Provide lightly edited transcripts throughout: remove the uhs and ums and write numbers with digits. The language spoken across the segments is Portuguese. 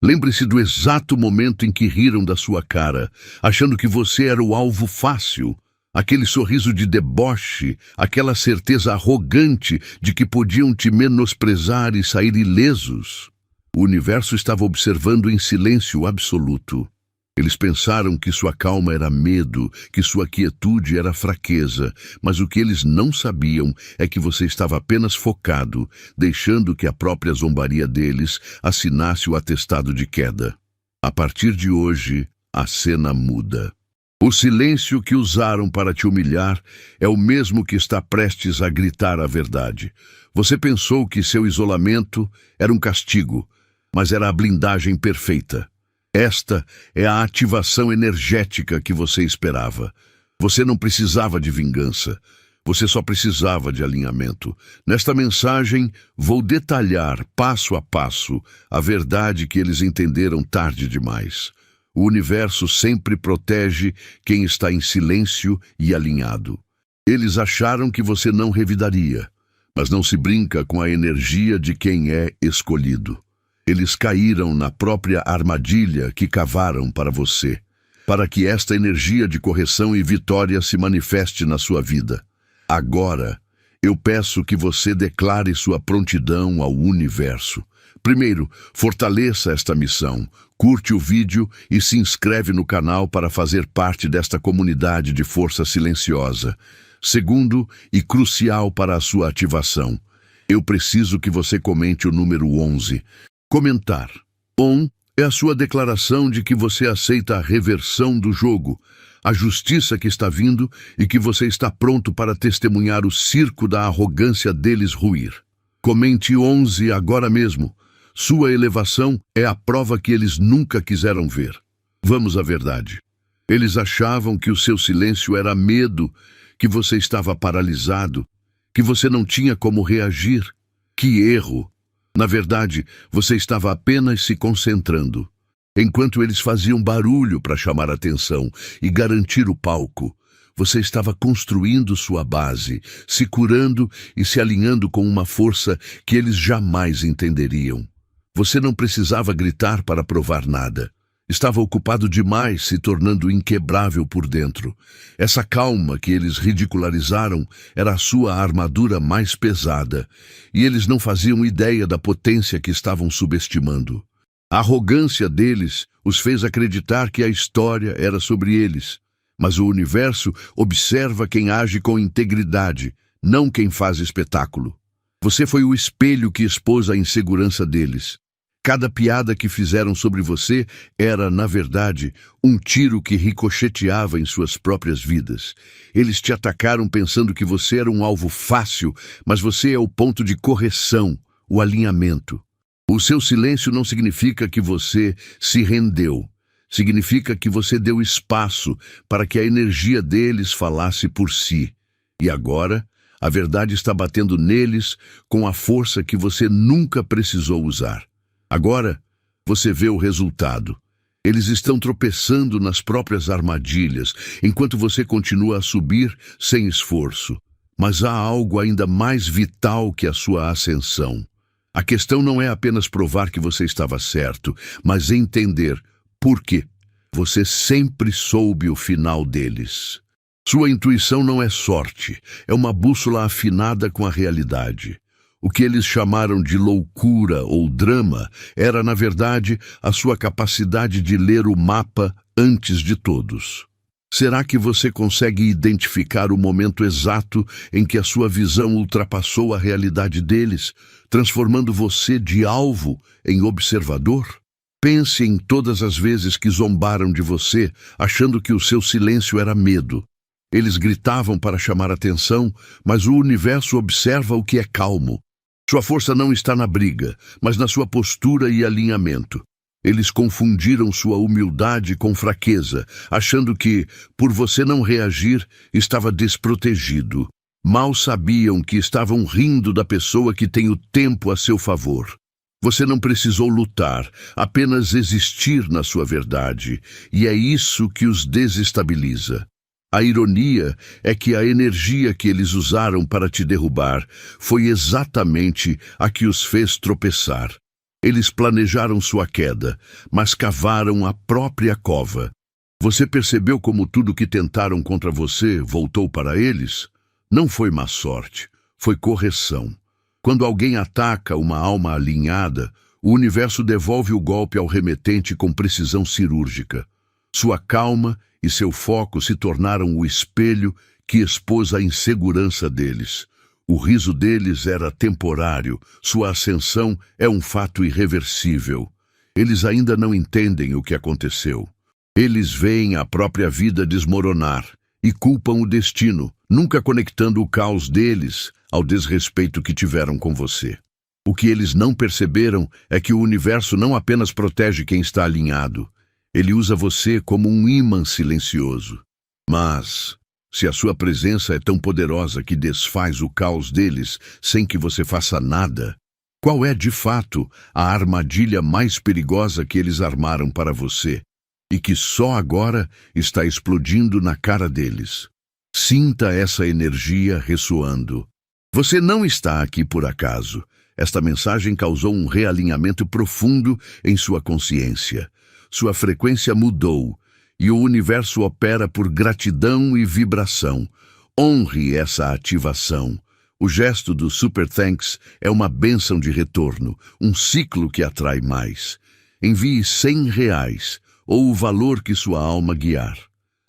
Lembre-se do exato momento em que riram da sua cara, achando que você era o alvo fácil. Aquele sorriso de deboche, aquela certeza arrogante de que podiam te menosprezar e sair ilesos. O universo estava observando em silêncio absoluto. Eles pensaram que sua calma era medo, que sua quietude era fraqueza, mas o que eles não sabiam é que você estava apenas focado, deixando que a própria zombaria deles assinasse o atestado de queda. A partir de hoje, a cena muda. O silêncio que usaram para te humilhar é o mesmo que está prestes a gritar a verdade. Você pensou que seu isolamento era um castigo, mas era a blindagem perfeita. Esta é a ativação energética que você esperava. Você não precisava de vingança. Você só precisava de alinhamento. Nesta mensagem, vou detalhar, passo a passo, a verdade que eles entenderam tarde demais. O universo sempre protege quem está em silêncio e alinhado. Eles acharam que você não revidaria, mas não se brinca com a energia de quem é escolhido. Eles caíram na própria armadilha que cavaram para você, para que esta energia de correção e vitória se manifeste na sua vida. Agora, eu peço que você declare sua prontidão ao universo. Primeiro, fortaleça esta missão, curte o vídeo e se inscreve no canal para fazer parte desta comunidade de força silenciosa. Segundo, e crucial para a sua ativação, eu preciso que você comente o número 11. Comentar. 1 é a sua declaração de que você aceita a reversão do jogo, a justiça que está vindo e que você está pronto para testemunhar o circo da arrogância deles ruir. Comente 11 agora mesmo. Sua elevação é a prova que eles nunca quiseram ver. Vamos à verdade. Eles achavam que o seu silêncio era medo, que você estava paralisado, que você não tinha como reagir. Que erro! Na verdade, você estava apenas se concentrando. Enquanto eles faziam barulho para chamar atenção e garantir o palco, você estava construindo sua base, se curando e se alinhando com uma força que eles jamais entenderiam. Você não precisava gritar para provar nada. Estava ocupado demais, se tornando inquebrável por dentro. Essa calma que eles ridicularizaram era a sua armadura mais pesada, e eles não faziam ideia da potência que estavam subestimando. A arrogância deles os fez acreditar que a história era sobre eles, mas o universo observa quem age com integridade, não quem faz espetáculo. Você foi o espelho que expôs a insegurança deles. Cada piada que fizeram sobre você era, na verdade, um tiro que ricocheteava em suas próprias vidas. Eles te atacaram pensando que você era um alvo fácil, mas você é o ponto de correção, o alinhamento. O seu silêncio não significa que você se rendeu. Significa que você deu espaço para que a energia deles falasse por si. E agora, a verdade está batendo neles com a força que você nunca precisou usar. Agora, você vê o resultado. Eles estão tropeçando nas próprias armadilhas, enquanto você continua a subir sem esforço. Mas há algo ainda mais vital que a sua ascensão. A questão não é apenas provar que você estava certo, mas entender por quê. Você sempre soube o final deles. Sua intuição não é sorte, é uma bússola afinada com a realidade. O que eles chamaram de loucura ou drama era, na verdade, a sua capacidade de ler o mapa antes de todos. Será que você consegue identificar o momento exato em que a sua visão ultrapassou a realidade deles, transformando você de alvo em observador? Pense em todas as vezes que zombaram de você, achando que o seu silêncio era medo. Eles gritavam para chamar atenção, mas o universo observa o que é calmo. Sua força não está na briga, mas na sua postura e alinhamento. Eles confundiram sua humildade com fraqueza, achando que, por você não reagir, estava desprotegido. Mal sabiam que estavam rindo da pessoa que tem o tempo a seu favor. Você não precisou lutar, apenas existir na sua verdade, e é isso que os desestabiliza. A ironia é que a energia que eles usaram para te derrubar foi exatamente a que os fez tropeçar. Eles planejaram sua queda, mas cavaram a própria cova. Você percebeu como tudo que tentaram contra você voltou para eles? Não foi má sorte, foi correção. Quando alguém ataca uma alma alinhada, o universo devolve o golpe ao remetente com precisão cirúrgica. Sua calma e seu foco se tornaram o espelho que expôs a insegurança deles. O riso deles era temporário, sua ascensão é um fato irreversível. Eles ainda não entendem o que aconteceu. Eles veem a própria vida desmoronar e culpam o destino, nunca conectando o caos deles ao desrespeito que tiveram com você. O que eles não perceberam é que o universo não apenas protege quem está alinhado, ele usa você como um ímã silencioso. Mas, se a sua presença é tão poderosa que desfaz o caos deles sem que você faça nada, qual é, de fato, a armadilha mais perigosa que eles armaram para você e que só agora está explodindo na cara deles? Sinta essa energia ressoando. Você não está aqui por acaso. Esta mensagem causou um realinhamento profundo em sua consciência. Sua frequência mudou e o universo opera por gratidão e vibração. Honre essa ativação. O gesto do Super Thanks é uma bênção de retorno, um ciclo que atrai mais. Envie R$100 ou o valor que sua alma guiar.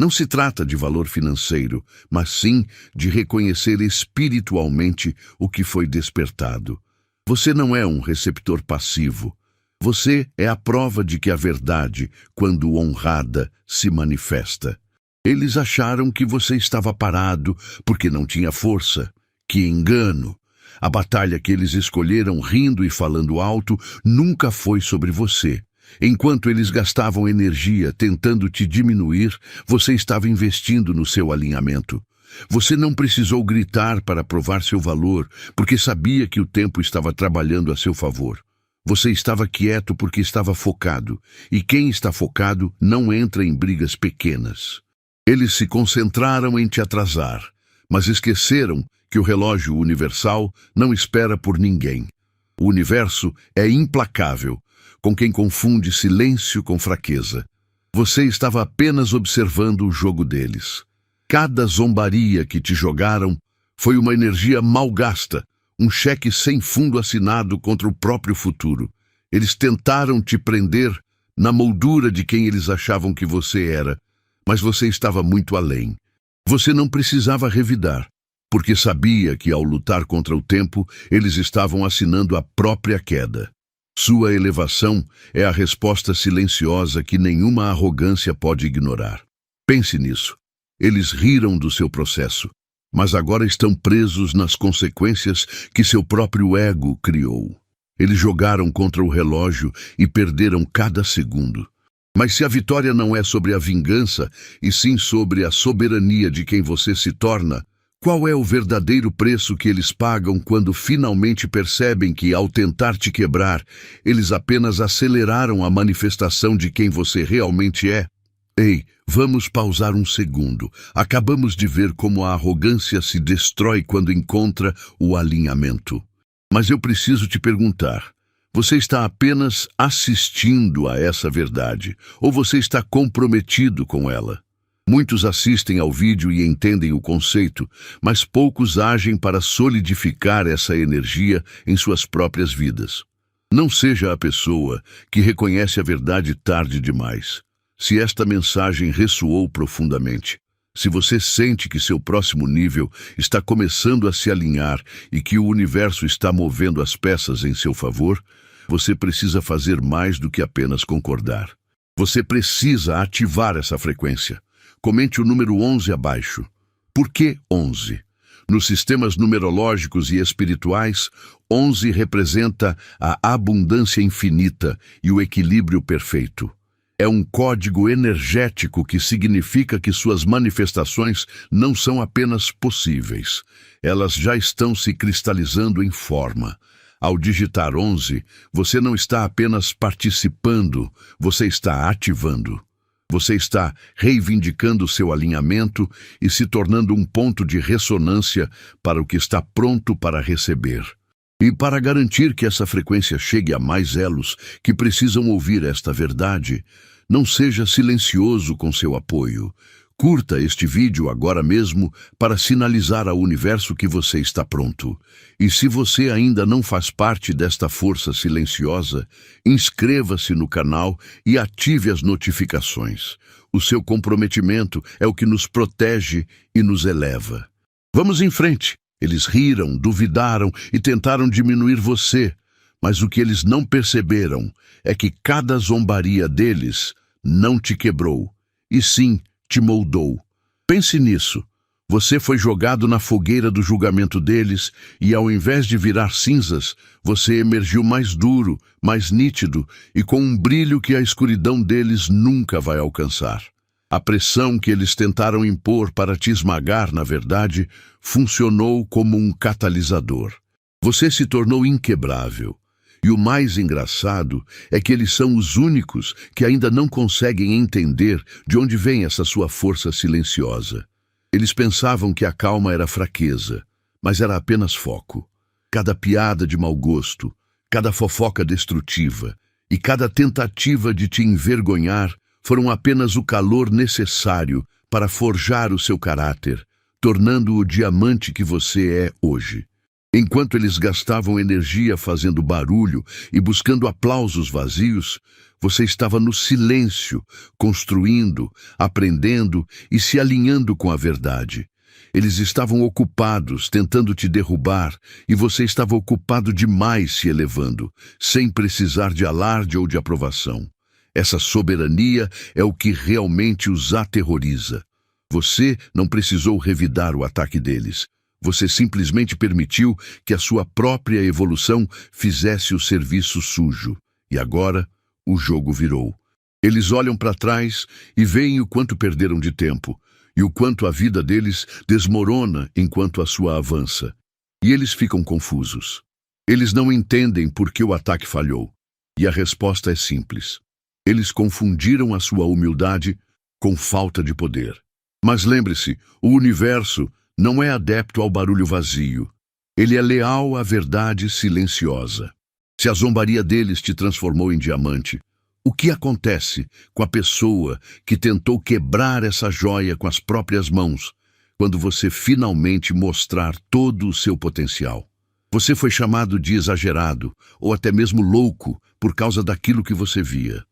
Não se trata de valor financeiro, mas sim de reconhecer espiritualmente o que foi despertado. Você não é um receptor passivo. Você é a prova de que a verdade, quando honrada, se manifesta. Eles acharam que você estava parado porque não tinha força. Que engano! A batalha que eles escolheram rindo e falando alto nunca foi sobre você. Enquanto eles gastavam energia tentando te diminuir, você estava investindo no seu alinhamento. Você não precisou gritar para provar seu valor, porque sabia que o tempo estava trabalhando a seu favor. Você estava quieto porque estava focado, e quem está focado não entra em brigas pequenas. Eles se concentraram em te atrasar, mas esqueceram que o relógio universal não espera por ninguém. O universo é implacável com quem confunde silêncio com fraqueza. Você estava apenas observando o jogo deles. Cada zombaria que te jogaram foi uma energia mal gasta, um cheque sem fundo assinado contra o próprio futuro. Eles tentaram te prender na moldura de quem eles achavam que você era, mas você estava muito além. Você não precisava revidar, porque sabia que ao lutar contra o tempo, eles estavam assinando a própria queda. Sua elevação é a resposta silenciosa que nenhuma arrogância pode ignorar. Pense nisso. Eles riram do seu processo, mas agora estão presos nas consequências que seu próprio ego criou. Eles jogaram contra o relógio e perderam cada segundo. Mas se a vitória não é sobre a vingança, e sim sobre a soberania de quem você se torna, qual é o verdadeiro preço que eles pagam quando finalmente percebem que, ao tentar te quebrar, eles apenas aceleraram a manifestação de quem você realmente é? Ei, vamos pausar um segundo. Acabamos de ver como a arrogância se destrói quando encontra o alinhamento. Mas eu preciso te perguntar, você está apenas assistindo a essa verdade, ou você está comprometido com ela? Muitos assistem ao vídeo e entendem o conceito, mas poucos agem para solidificar essa energia em suas próprias vidas. Não seja a pessoa que reconhece a verdade tarde demais. Se esta mensagem ressoou profundamente, se você sente que seu próximo nível está começando a se alinhar e que o universo está movendo as peças em seu favor, você precisa fazer mais do que apenas concordar. Você precisa ativar essa frequência. Comente o número 11 abaixo. Por que 11? Nos sistemas numerológicos e espirituais, 11 representa a abundância infinita e o equilíbrio perfeito. É um código energético que significa que suas manifestações não são apenas possíveis. Elas já estão se cristalizando em forma. Ao digitar 11, você não está apenas participando, você está ativando. Você está reivindicando seu alinhamento e se tornando um ponto de ressonância para o que está pronto para receber. E para garantir que essa frequência chegue a mais elos que precisam ouvir esta verdade, não seja silencioso com seu apoio. Curta este vídeo agora mesmo para sinalizar ao universo que você está pronto. E se você ainda não faz parte desta força silenciosa, inscreva-se no canal e ative as notificações. O seu comprometimento é o que nos protege e nos eleva. Vamos em frente. Eles riram, duvidaram e tentaram diminuir você, mas o que eles não perceberam é que cada zombaria deles não te quebrou, e sim te moldou. Pense nisso. Você foi jogado na fogueira do julgamento deles e, ao invés de virar cinzas, você emergiu mais duro, mais nítido e com um brilho que a escuridão deles nunca vai alcançar. A pressão que eles tentaram impor para te esmagar, na verdade, funcionou como um catalisador. Você se tornou inquebrável. E o mais engraçado é que eles são os únicos que ainda não conseguem entender de onde vem essa sua força silenciosa. Eles pensavam que a calma era fraqueza, mas era apenas foco. Cada piada de mau gosto, cada fofoca destrutiva e cada tentativa de te envergonhar foram apenas o calor necessário para forjar o seu caráter, tornando-o o diamante que você é hoje. Enquanto eles gastavam energia fazendo barulho e buscando aplausos vazios, você estava no silêncio, construindo, aprendendo e se alinhando com a verdade. Eles estavam ocupados, tentando te derrubar, e você estava ocupado demais se elevando, sem precisar de alarde ou de aprovação. Essa soberania é o que realmente os aterroriza. Você não precisou revidar o ataque deles. Você simplesmente permitiu que a sua própria evolução fizesse o serviço sujo. E agora, o jogo virou. Eles olham para trás e veem o quanto perderam de tempo, e o quanto a vida deles desmorona enquanto a sua avança. E eles ficam confusos. Eles não entendem por que o ataque falhou. E a resposta é simples. Eles confundiram a sua humildade com falta de poder. Mas lembre-se, o universo não é adepto ao barulho vazio. Ele é leal à verdade silenciosa. Se a zombaria deles te transformou em diamante, o que acontece com a pessoa que tentou quebrar essa joia com as próprias mãos, quando você finalmente mostrar todo o seu potencial? Você foi chamado de exagerado, ou até mesmo louco, por causa daquilo que você via.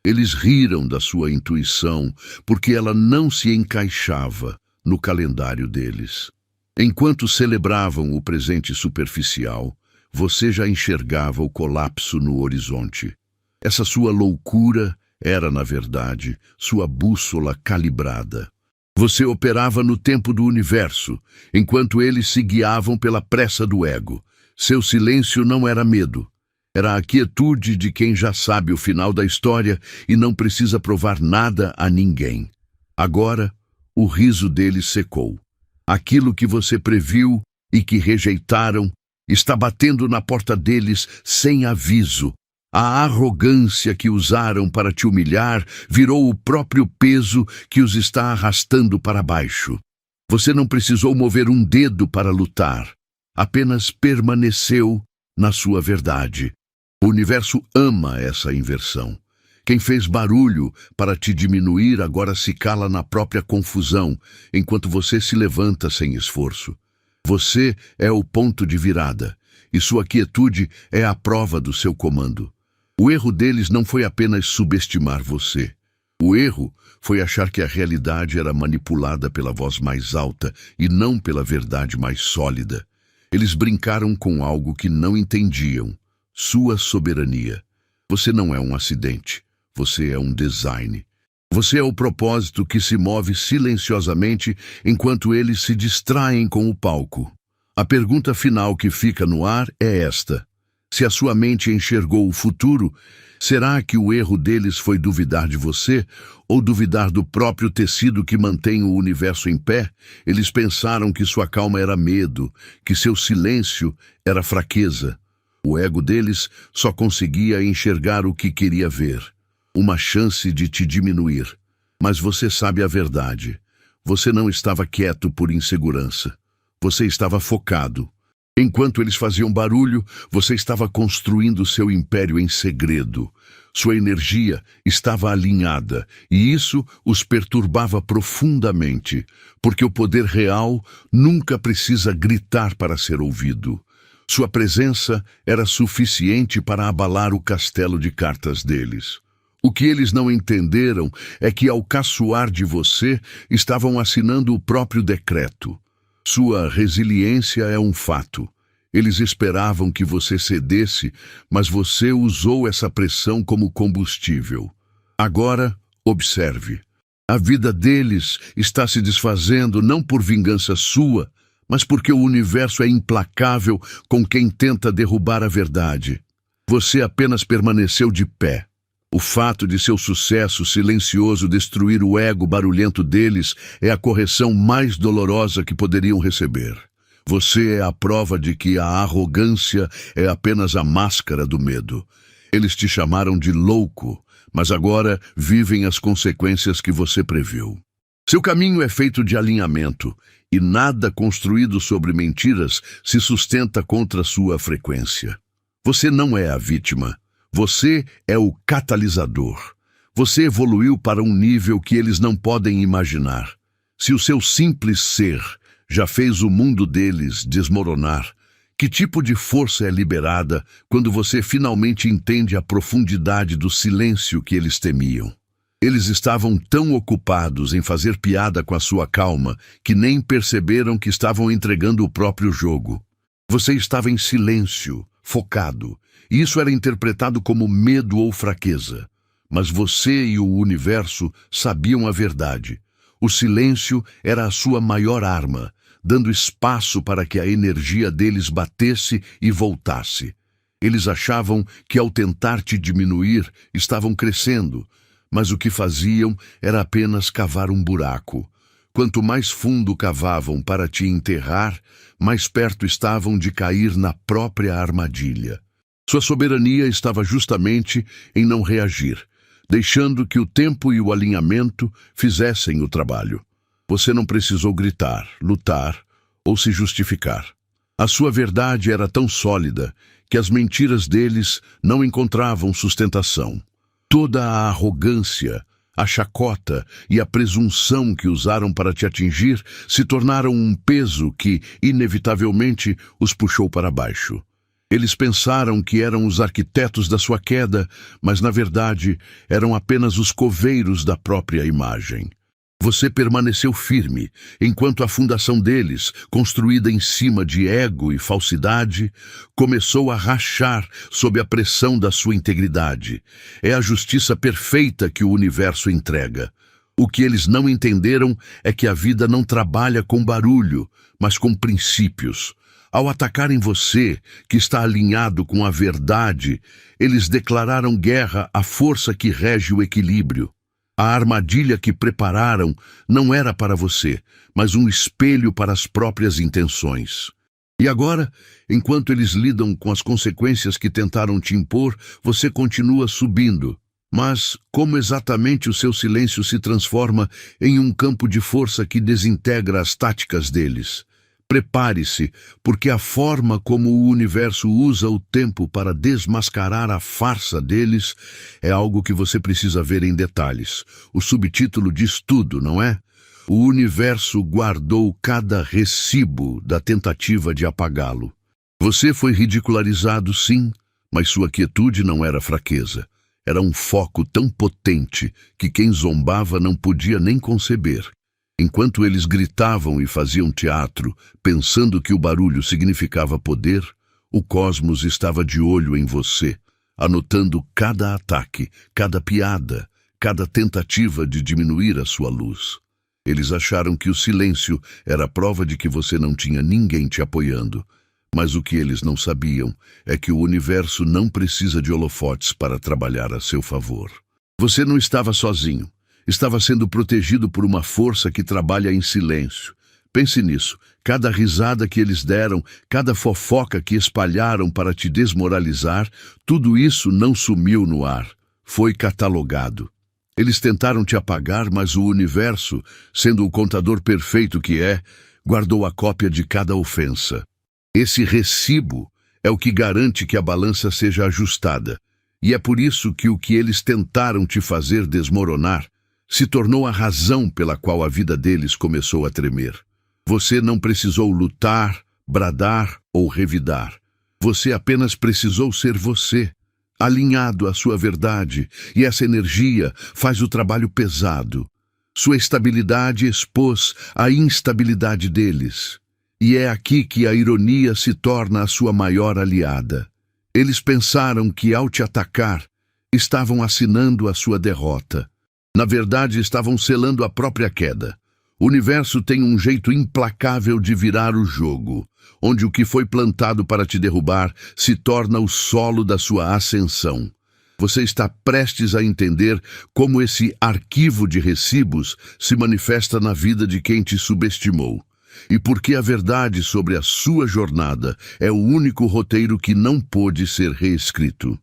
Eles riram da sua intuição, porque ela não se encaixava no calendário deles. Enquanto celebravam o presente superficial, você já enxergava o colapso no horizonte. Essa sua loucura era, na verdade, sua bússola calibrada. Você operava no tempo do universo, enquanto eles se guiavam pela pressa do ego. Seu silêncio não era medo. Era a quietude de quem já sabe o final da história e não precisa provar nada a ninguém. Agora, o riso deles secou. Aquilo que você previu e que rejeitaram está batendo na porta deles sem aviso. A arrogância que usaram para te humilhar virou o próprio peso que os está arrastando para baixo. Você não precisou mover um dedo para lutar. Apenas permaneceu na sua verdade. O universo ama essa inversão. Quem fez barulho para te diminuir agora se cala na própria confusão, enquanto você se levanta sem esforço. Você é o ponto de virada, e sua quietude é a prova do seu comando. O erro deles não foi apenas subestimar você. O erro foi achar que a realidade era manipulada pela voz mais alta e não pela verdade mais sólida. Eles brincaram com algo que não entendiam. Sua soberania. Você não é um acidente. Você é um design. Você é o propósito que se move silenciosamente enquanto eles se distraem com o palco. A pergunta final que fica no ar é esta. Se a sua mente enxergou o futuro, será que o erro deles foi duvidar de você ou duvidar do próprio tecido que mantém o universo em pé? Eles pensaram que sua calma era medo, que seu silêncio era fraqueza. O ego deles só conseguia enxergar o que queria ver. Uma chance de te diminuir. Mas você sabe a verdade. Você não estava quieto por insegurança. Você estava focado. Enquanto eles faziam barulho, você estava construindo seu império em segredo. Sua energia estava alinhada, e isso os perturbava profundamente, porque o poder real nunca precisa gritar para ser ouvido. Sua presença era suficiente para abalar o castelo de cartas deles. O que eles não entenderam é que, ao caçoar de você, estavam assinando o próprio decreto. Sua resiliência é um fato. Eles esperavam que você cedesse, mas você usou essa pressão como combustível. Agora, observe. A vida deles está se desfazendo não por vingança sua, mas porque o universo é implacável com quem tenta derrubar a verdade. Você apenas permaneceu de pé. O fato de seu sucesso silencioso destruir o ego barulhento deles é a correção mais dolorosa que poderiam receber. Você é a prova de que a arrogância é apenas a máscara do medo. Eles te chamaram de louco, mas agora vivem as consequências que você previu. Seu caminho é feito de alinhamento, e nada construído sobre mentiras se sustenta contra sua frequência. Você não é a vítima. Você é o catalisador. Você evoluiu para um nível que eles não podem imaginar. Se o seu simples ser já fez o mundo deles desmoronar, que tipo de força é liberada quando você finalmente entende a profundidade do silêncio que eles temiam? Eles estavam tão ocupados em fazer piada com a sua calma que nem perceberam que estavam entregando o próprio jogo. Você estava em silêncio, focado, e isso era interpretado como medo ou fraqueza. Mas você e o universo sabiam a verdade. O silêncio era a sua maior arma, dando espaço para que a energia deles batesse e voltasse. Eles achavam que, ao tentar te diminuir, estavam crescendo, mas o que faziam era apenas cavar um buraco. Quanto mais fundo cavavam para te enterrar, mais perto estavam de cair na própria armadilha. Sua soberania estava justamente em não reagir, deixando que o tempo e o alinhamento fizessem o trabalho. Você não precisou gritar, lutar ou se justificar. A sua verdade era tão sólida que as mentiras deles não encontravam sustentação. Toda a arrogância, a chacota e a presunção que usaram para te atingir se tornaram um peso que, inevitavelmente, os puxou para baixo. Eles pensaram que eram os arquitetos da sua queda, mas, na verdade, eram apenas os coveiros da própria imagem. Você permaneceu firme, enquanto a fundação deles, construída em cima de ego e falsidade, começou a rachar sob a pressão da sua integridade. É a justiça perfeita que o universo entrega. O que eles não entenderam é que a vida não trabalha com barulho, mas com princípios. Ao atacarem você, que está alinhado com a verdade, eles declararam guerra à força que rege o equilíbrio. A armadilha que prepararam não era para você, mas um espelho para as próprias intenções. E agora, enquanto eles lidam com as consequências que tentaram te impor, você continua subindo. Mas como exatamente o seu silêncio se transforma em um campo de força que desintegra as táticas deles? Prepare-se, porque a forma como o universo usa o tempo para desmascarar a farsa deles é algo que você precisa ver em detalhes. O subtítulo diz tudo, não é? O universo guardou cada recibo da tentativa de apagá-lo. Você foi ridicularizado, sim, mas sua quietude não era fraqueza. Era um foco tão potente que quem zombava não podia nem conceber. Enquanto eles gritavam e faziam teatro, pensando que o barulho significava poder, o cosmos estava de olho em você, anotando cada ataque, cada piada, cada tentativa de diminuir a sua luz. Eles acharam que o silêncio era a prova de que você não tinha ninguém te apoiando, mas o que eles não sabiam é que o universo não precisa de holofotes para trabalhar a seu favor. Você não estava sozinho. Estava sendo protegido por uma força que trabalha em silêncio. Pense nisso. Cada risada que eles deram, cada fofoca que espalharam para te desmoralizar, tudo isso não sumiu no ar. Foi catalogado. Eles tentaram te apagar, mas o universo, sendo o contador perfeito que é, guardou a cópia de cada ofensa. Esse recibo é o que garante que a balança seja ajustada. E é por isso que o que eles tentaram te fazer desmoronar se tornou a razão pela qual a vida deles começou a tremer. Você não precisou lutar, bradar ou revidar. Você apenas precisou ser você, alinhado à sua verdade, e essa energia faz o trabalho pesado. Sua estabilidade expôs a instabilidade deles. E é aqui que a ironia se torna a sua maior aliada. Eles pensaram que, ao te atacar, estavam assinando a sua derrota. Na verdade, estavam selando a própria queda. O universo tem um jeito implacável de virar o jogo, onde o que foi plantado para te derrubar se torna o solo da sua ascensão. Você está prestes a entender como esse arquivo de recibos se manifesta na vida de quem te subestimou. E porque a verdade sobre a sua jornada é o único roteiro que não pôde ser reescrito.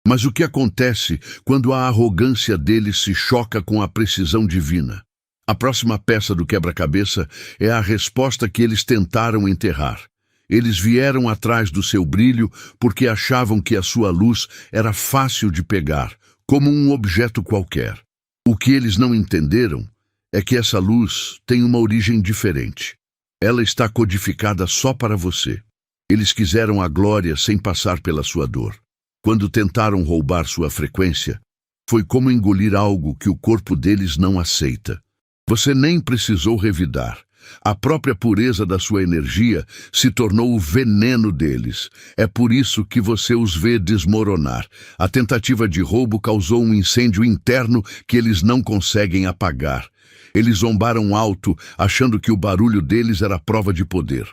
Mas o que acontece quando a arrogância deles se choca com a precisão divina? A próxima peça do quebra-cabeça é a resposta que eles tentaram enterrar. Eles vieram atrás do seu brilho porque achavam que a sua luz era fácil de pegar, como um objeto qualquer. O que eles não entenderam é que essa luz tem uma origem diferente. Ela está codificada só para você. Eles quiseram a glória sem passar pela sua dor. Quando tentaram roubar sua frequência, foi como engolir algo que o corpo deles não aceita. Você nem precisou revidar. A própria pureza da sua energia se tornou o veneno deles. É por isso que você os vê desmoronar. A tentativa de roubo causou um incêndio interno que eles não conseguem apagar. Eles zombaram alto, achando que o barulho deles era prova de poder.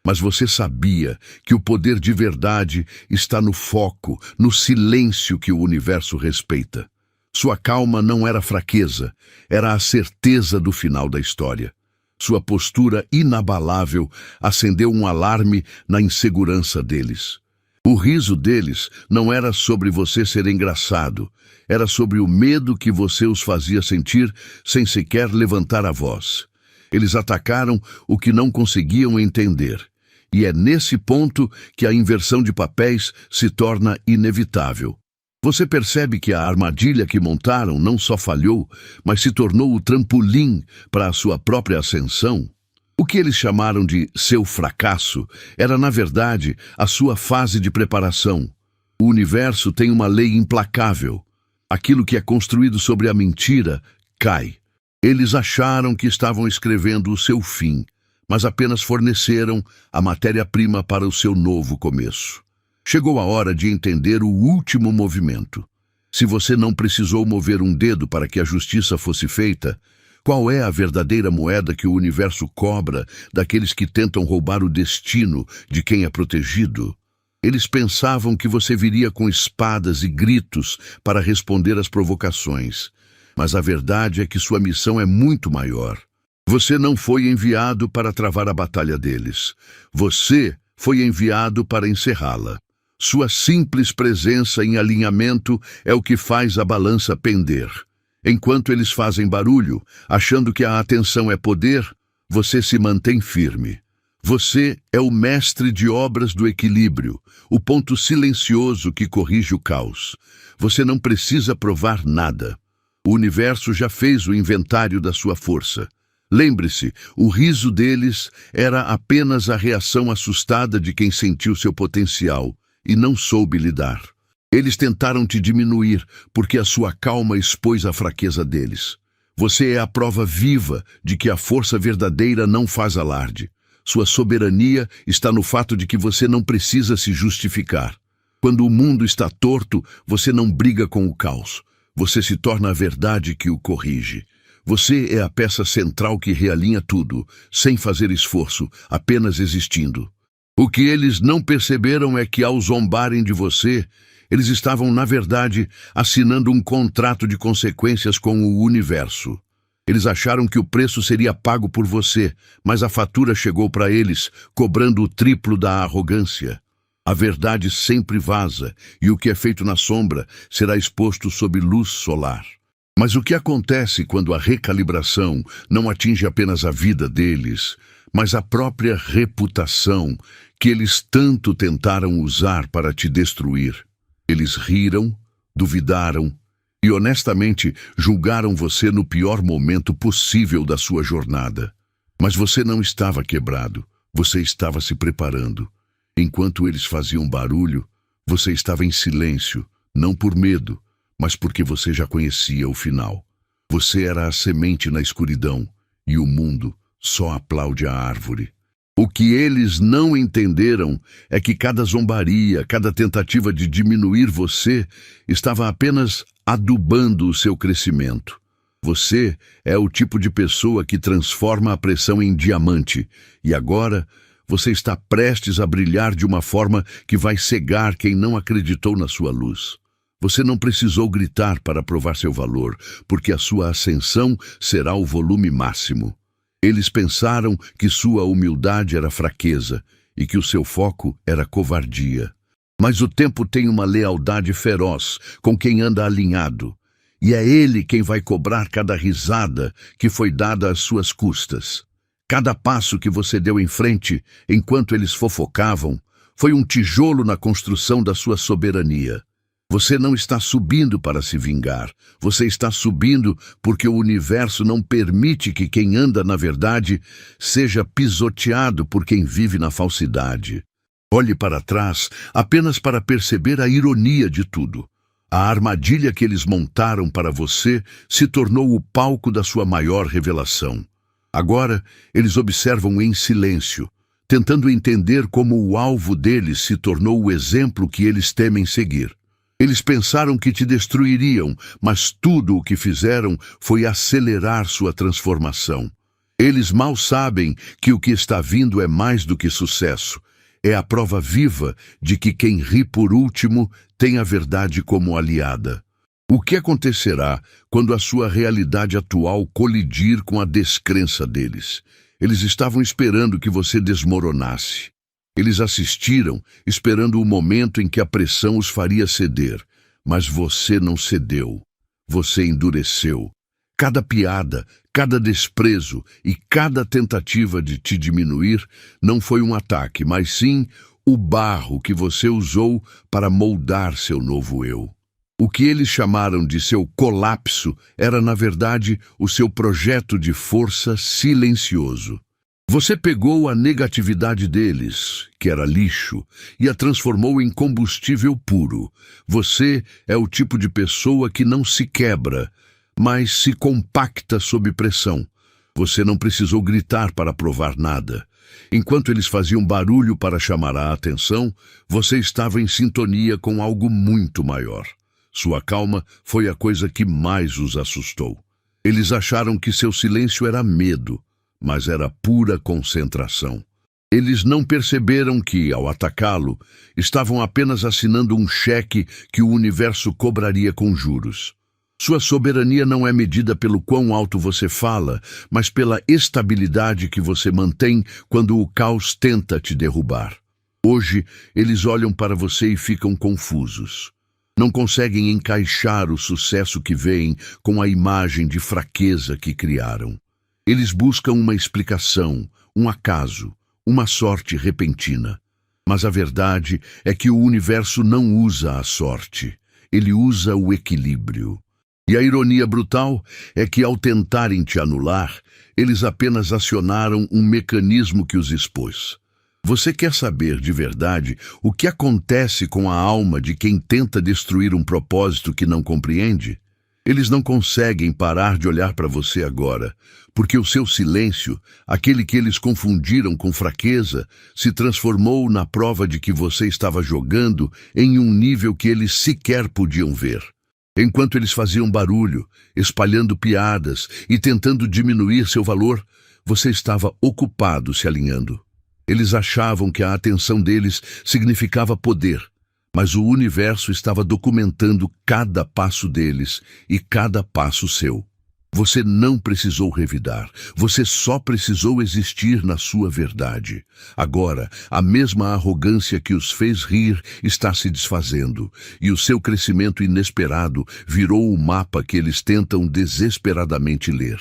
Mas você sabia que o poder de verdade está no foco, no silêncio que o universo respeita. Sua calma não era fraqueza, era a certeza do final da história. Sua postura inabalável acendeu um alarme na insegurança deles. O riso deles não era sobre você ser engraçado, era sobre o medo que você os fazia sentir sem sequer levantar a voz. Eles atacaram o que não conseguiam entender. E é nesse ponto que a inversão de papéis se torna inevitável. Você percebe que a armadilha que montaram não só falhou, mas se tornou o trampolim para a sua própria ascensão. O que eles chamaram de seu fracasso era, na verdade, a sua fase de preparação. O universo tem uma lei implacável. Aquilo que é construído sobre a mentira cai. Eles acharam que estavam escrevendo o seu fim, mas apenas forneceram a matéria-prima para o seu novo começo. Chegou a hora de entender o último movimento. Se você não precisou mover um dedo para que a justiça fosse feita, qual é a verdadeira moeda que o universo cobra daqueles que tentam roubar o destino de quem é protegido? Eles pensavam que você viria com espadas e gritos para responder às provocações. Mas a verdade é que sua missão é muito maior. Você não foi enviado para travar a batalha deles. Você foi enviado para encerrá-la. Sua simples presença em alinhamento é o que faz a balança pender. Enquanto eles fazem barulho, achando que a atenção é poder, você se mantém firme. Você é o mestre de obras do equilíbrio, o ponto silencioso que corrige o caos. Você não precisa provar nada. O universo já fez o inventário da sua força. Lembre-se, o riso deles era apenas a reação assustada de quem sentiu seu potencial e não soube lidar. Eles tentaram te diminuir porque a sua calma expôs a fraqueza deles. Você é a prova viva de que a força verdadeira não faz alarde. Sua soberania está no fato de que você não precisa se justificar. Quando o mundo está torto, você não briga com o caos. Você se torna a verdade que o corrige. Você é a peça central que realinha tudo, sem fazer esforço, apenas existindo. O que eles não perceberam é que, ao zombarem de você, eles estavam, na verdade, assinando um contrato de consequências com o universo. Eles acharam que o preço seria pago por você, mas a fatura chegou para eles, cobrando o triplo da arrogância. A verdade sempre vaza, e o que é feito na sombra será exposto sob luz solar. Mas o que acontece quando a recalibração não atinge apenas a vida deles, mas a própria reputação que eles tanto tentaram usar para te destruir. Eles riram, duvidaram e honestamente julgaram você no pior momento possível da sua jornada. Mas você não estava quebrado, você estava se preparando. Enquanto eles faziam barulho, você estava em silêncio, não por medo, mas porque você já conhecia o final. Você era a semente na escuridão, e o mundo só aplaude a árvore. O que eles não entenderam é que cada zombaria, cada tentativa de diminuir você, estava apenas adubando o seu crescimento. Você é o tipo de pessoa que transforma a pressão em diamante, e agora você está prestes a brilhar de uma forma que vai cegar quem não acreditou na sua luz. Você não precisou gritar para provar seu valor, porque a sua ascensão será o volume máximo. Eles pensaram que sua humildade era fraqueza e que o seu foco era covardia. Mas o tempo tem uma lealdade feroz com quem anda alinhado, e é ele quem vai cobrar cada risada que foi dada às suas custas. Cada passo que você deu em frente, enquanto eles fofocavam, foi um tijolo na construção da sua soberania. Você não está subindo para se vingar. Você está subindo porque o universo não permite que quem anda na verdade seja pisoteado por quem vive na falsidade. Olhe para trás apenas para perceber a ironia de tudo. A armadilha que eles montaram para você se tornou o palco da sua maior revelação. Agora, eles observam em silêncio, tentando entender como o alvo deles se tornou o exemplo que eles temem seguir. Eles pensaram que te destruiriam, mas tudo o que fizeram foi acelerar sua transformação. Eles mal sabem que o que está vindo é mais do que sucesso. É a prova viva de que quem ri por último tem a verdade como aliada. O que acontecerá quando a sua realidade atual colidir com a descrença deles? Eles estavam esperando que você desmoronasse. Eles assistiram, esperando o momento em que a pressão os faria ceder. Mas você não cedeu. Você endureceu. Cada piada, cada desprezo e cada tentativa de te diminuir não foi um ataque, mas sim o barro que você usou para moldar seu novo eu. O que eles chamaram de seu colapso era, na verdade, o seu projeto de força silencioso. Você pegou a negatividade deles, que era lixo, e a transformou em combustível puro. Você é o tipo de pessoa que não se quebra, mas se compacta sob pressão. Você não precisou gritar para provar nada. Enquanto eles faziam barulho para chamar a atenção, você estava em sintonia com algo muito maior. Sua calma foi a coisa que mais os assustou. Eles acharam que seu silêncio era medo, mas era pura concentração. Eles não perceberam que, ao atacá-lo, estavam apenas assinando um cheque que o universo cobraria com juros. Sua soberania não é medida pelo quão alto você fala, mas pela estabilidade que você mantém quando o caos tenta te derrubar. Hoje, eles olham para você e ficam confusos. Não conseguem encaixar o sucesso que veem com a imagem de fraqueza que criaram. Eles buscam uma explicação, um acaso, uma sorte repentina. Mas a verdade é que o universo não usa a sorte, ele usa o equilíbrio. E a ironia brutal é que, ao tentarem te anular, eles apenas acionaram um mecanismo que os expôs. Você quer saber de verdade o que acontece com a alma de quem tenta destruir um propósito que não compreende? Eles não conseguem parar de olhar para você agora, porque o seu silêncio, aquele que eles confundiram com fraqueza, se transformou na prova de que você estava jogando em um nível que eles sequer podiam ver. Enquanto eles faziam barulho, espalhando piadas e tentando diminuir seu valor, você estava ocupado se alinhando. Eles achavam que a atenção deles significava poder, mas o universo estava documentando cada passo deles e cada passo seu. Você não precisou revidar, você só precisou existir na sua verdade. Agora, a mesma arrogância que os fez rir está se desfazendo, e o seu crescimento inesperado virou o mapa que eles tentam desesperadamente ler.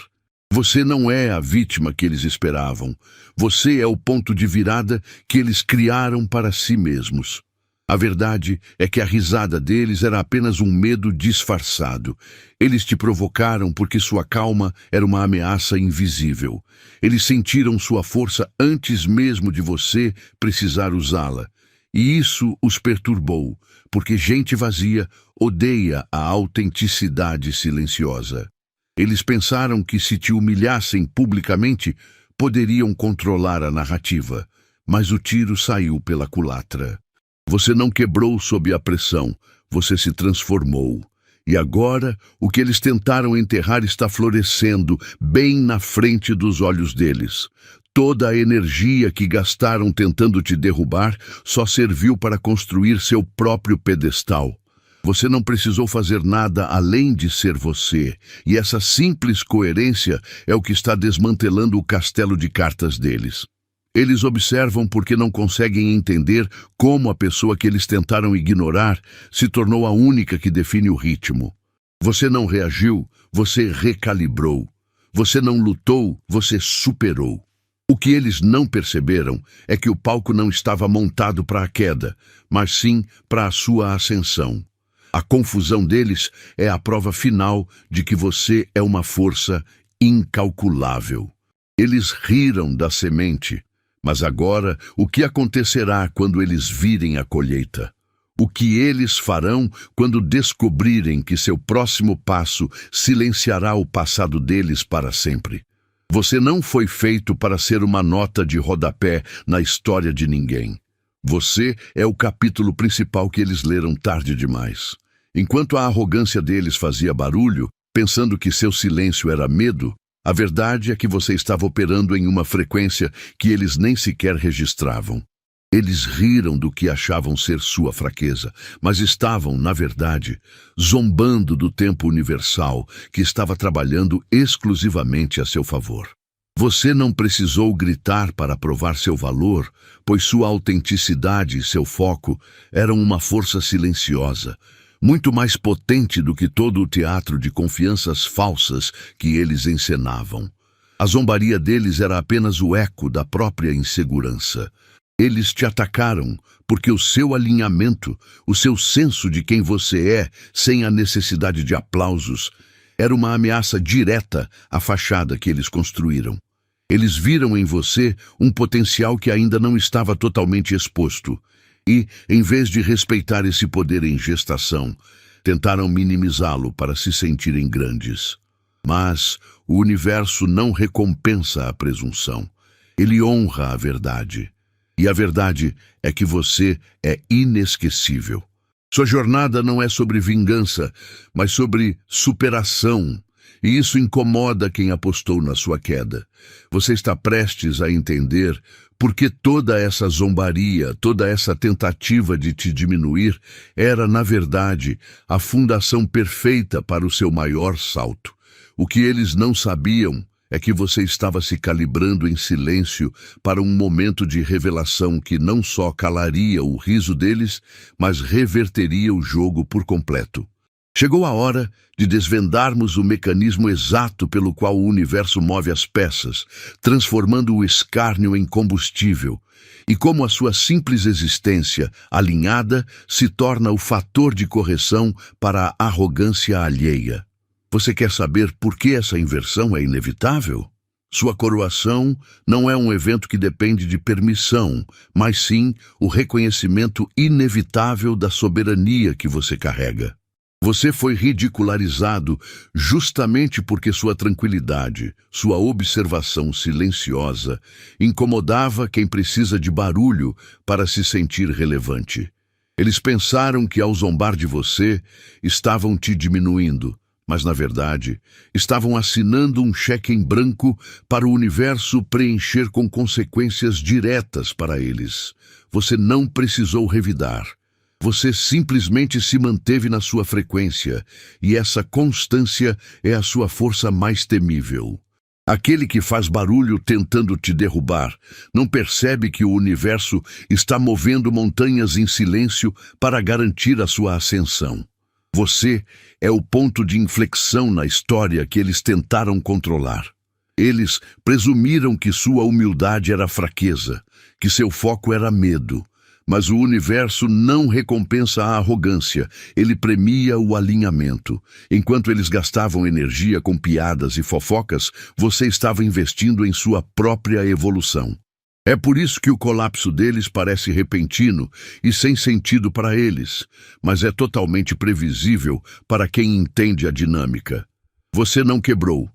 Você não é a vítima que eles esperavam. Você é o ponto de virada que eles criaram para si mesmos. A verdade é que a risada deles era apenas um medo disfarçado. Eles te provocaram porque sua calma era uma ameaça invisível. Eles sentiram sua força antes mesmo de você precisar usá-la. E isso os perturbou, porque gente vazia odeia a autenticidade silenciosa. Eles pensaram que se te humilhassem publicamente, poderiam controlar a narrativa, mas o tiro saiu pela culatra. Você não quebrou sob a pressão, você se transformou. E agora, o que eles tentaram enterrar está florescendo bem na frente dos olhos deles. Toda a energia que gastaram tentando te derrubar só serviu para construir seu próprio pedestal. Você não precisou fazer nada além de ser você, e essa simples coerência é o que está desmantelando o castelo de cartas deles. Eles observam porque não conseguem entender como a pessoa que eles tentaram ignorar se tornou a única que define o ritmo. Você não reagiu, você recalibrou. Você não lutou, você superou. O que eles não perceberam é que o palco não estava montado para a queda, mas sim para a sua ascensão. A confusão deles é a prova final de que você é uma força incalculável. Eles riram da semente. Mas agora, o que acontecerá quando eles virem a colheita? O que eles farão quando descobrirem que seu próximo passo silenciará o passado deles para sempre? Você não foi feito para ser uma nota de rodapé na história de ninguém. Você é o capítulo principal que eles leram tarde demais. Enquanto a arrogância deles fazia barulho, pensando que seu silêncio era medo, a verdade é que você estava operando em uma frequência que eles nem sequer registravam. Eles riram do que achavam ser sua fraqueza, mas estavam, na verdade, zombando do tempo universal que estava trabalhando exclusivamente a seu favor. Você não precisou gritar para provar seu valor, pois sua autenticidade e seu foco eram uma força silenciosa, muito mais potente do que todo o teatro de confianças falsas que eles encenavam. A zombaria deles era apenas o eco da própria insegurança. Eles te atacaram porque o seu alinhamento, o seu senso de quem você é, sem a necessidade de aplausos, era uma ameaça direta à fachada que eles construíram. Eles viram em você um potencial que ainda não estava totalmente exposto. E, em vez de respeitar esse poder em gestação, tentaram minimizá-lo para se sentirem grandes. Mas o universo não recompensa a presunção. Ele honra a verdade. E a verdade é que você é inesquecível. Sua jornada não é sobre vingança, mas sobre superação. E isso incomoda quem apostou na sua queda. Você está prestes a entender por que toda essa zombaria, toda essa tentativa de te diminuir era, na verdade, a fundação perfeita para o seu maior salto. O que eles não sabiam é que você estava se calibrando em silêncio para um momento de revelação que não só calaria o riso deles, mas reverteria o jogo por completo. Chegou a hora de desvendarmos o mecanismo exato pelo qual o universo move as peças, transformando o escárnio em combustível, e como a sua simples existência, alinhada, se torna o fator de correção para a arrogância alheia. Você quer saber por que essa inversão é inevitável? Sua coroação não é um evento que depende de permissão, mas sim o reconhecimento inevitável da soberania que você carrega. Você foi ridicularizado justamente porque sua tranquilidade, sua observação silenciosa, incomodava quem precisa de barulho para se sentir relevante. Eles pensaram que ao zombar de você, estavam te diminuindo, mas na verdade, estavam assinando um cheque em branco para o universo preencher com consequências diretas para eles. Você não precisou revidar. Você simplesmente se manteve na sua frequência, e essa constância é a sua força mais temível. Aquele que faz barulho tentando te derrubar não percebe que o universo está movendo montanhas em silêncio para garantir a sua ascensão. Você é o ponto de inflexão na história que eles tentaram controlar. Eles presumiram que sua humildade era fraqueza, que seu foco era medo. Mas o universo não recompensa a arrogância, ele premia o alinhamento. Enquanto eles gastavam energia com piadas e fofocas, você estava investindo em sua própria evolução. É por isso que o colapso deles parece repentino e sem sentido para eles, mas é totalmente previsível para quem entende a dinâmica. Você não quebrou.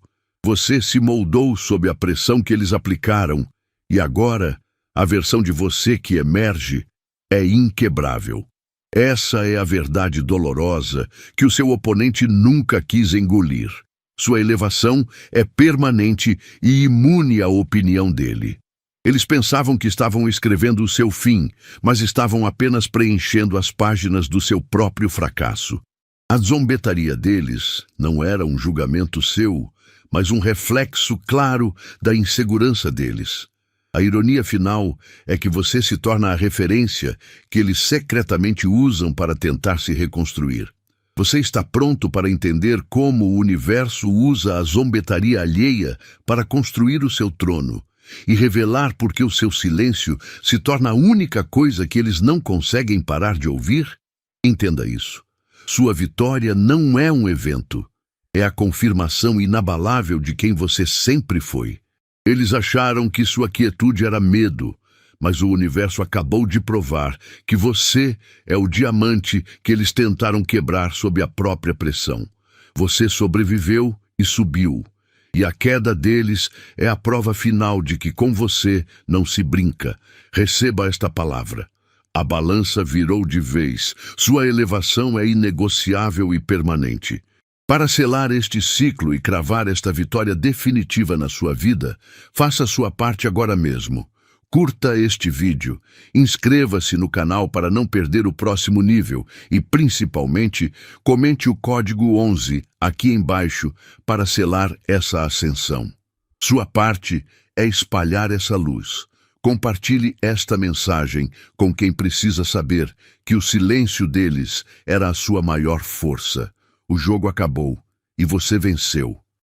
Você se moldou sob a pressão que eles aplicaram, e agora, a versão de você que emerge é inquebrável. Essa é a verdade dolorosa que o seu oponente nunca quis engolir. Sua elevação é permanente e imune à opinião dele. Eles pensavam que estavam escrevendo o seu fim, mas estavam apenas preenchendo as páginas do seu próprio fracasso. A zombetaria deles não era um julgamento seu, mas um reflexo claro da insegurança deles. A ironia final é que você se torna a referência que eles secretamente usam para tentar se reconstruir. Você está pronto para entender como o universo usa a zombetaria alheia para construir o seu trono e revelar por que o seu silêncio se torna a única coisa que eles não conseguem parar de ouvir? Entenda isso. Sua vitória não é um evento. É a confirmação inabalável de quem você sempre foi. Eles acharam que sua quietude era medo, mas o universo acabou de provar que você é o diamante que eles tentaram quebrar sob a própria pressão. Você sobreviveu e subiu, e a queda deles é a prova final de que com você não se brinca. Receba esta palavra. A balança virou de vez. Sua elevação é inegociável e permanente. Para selar este ciclo e cravar esta vitória definitiva na sua vida, faça sua parte agora mesmo. Curta este vídeo, inscreva-se no canal para não perder o próximo nível e, principalmente, comente o código 11 aqui embaixo para selar essa ascensão. Sua parte é espalhar essa luz. Compartilhe esta mensagem com quem precisa saber que o silêncio deles era a sua maior força. O jogo acabou e você venceu.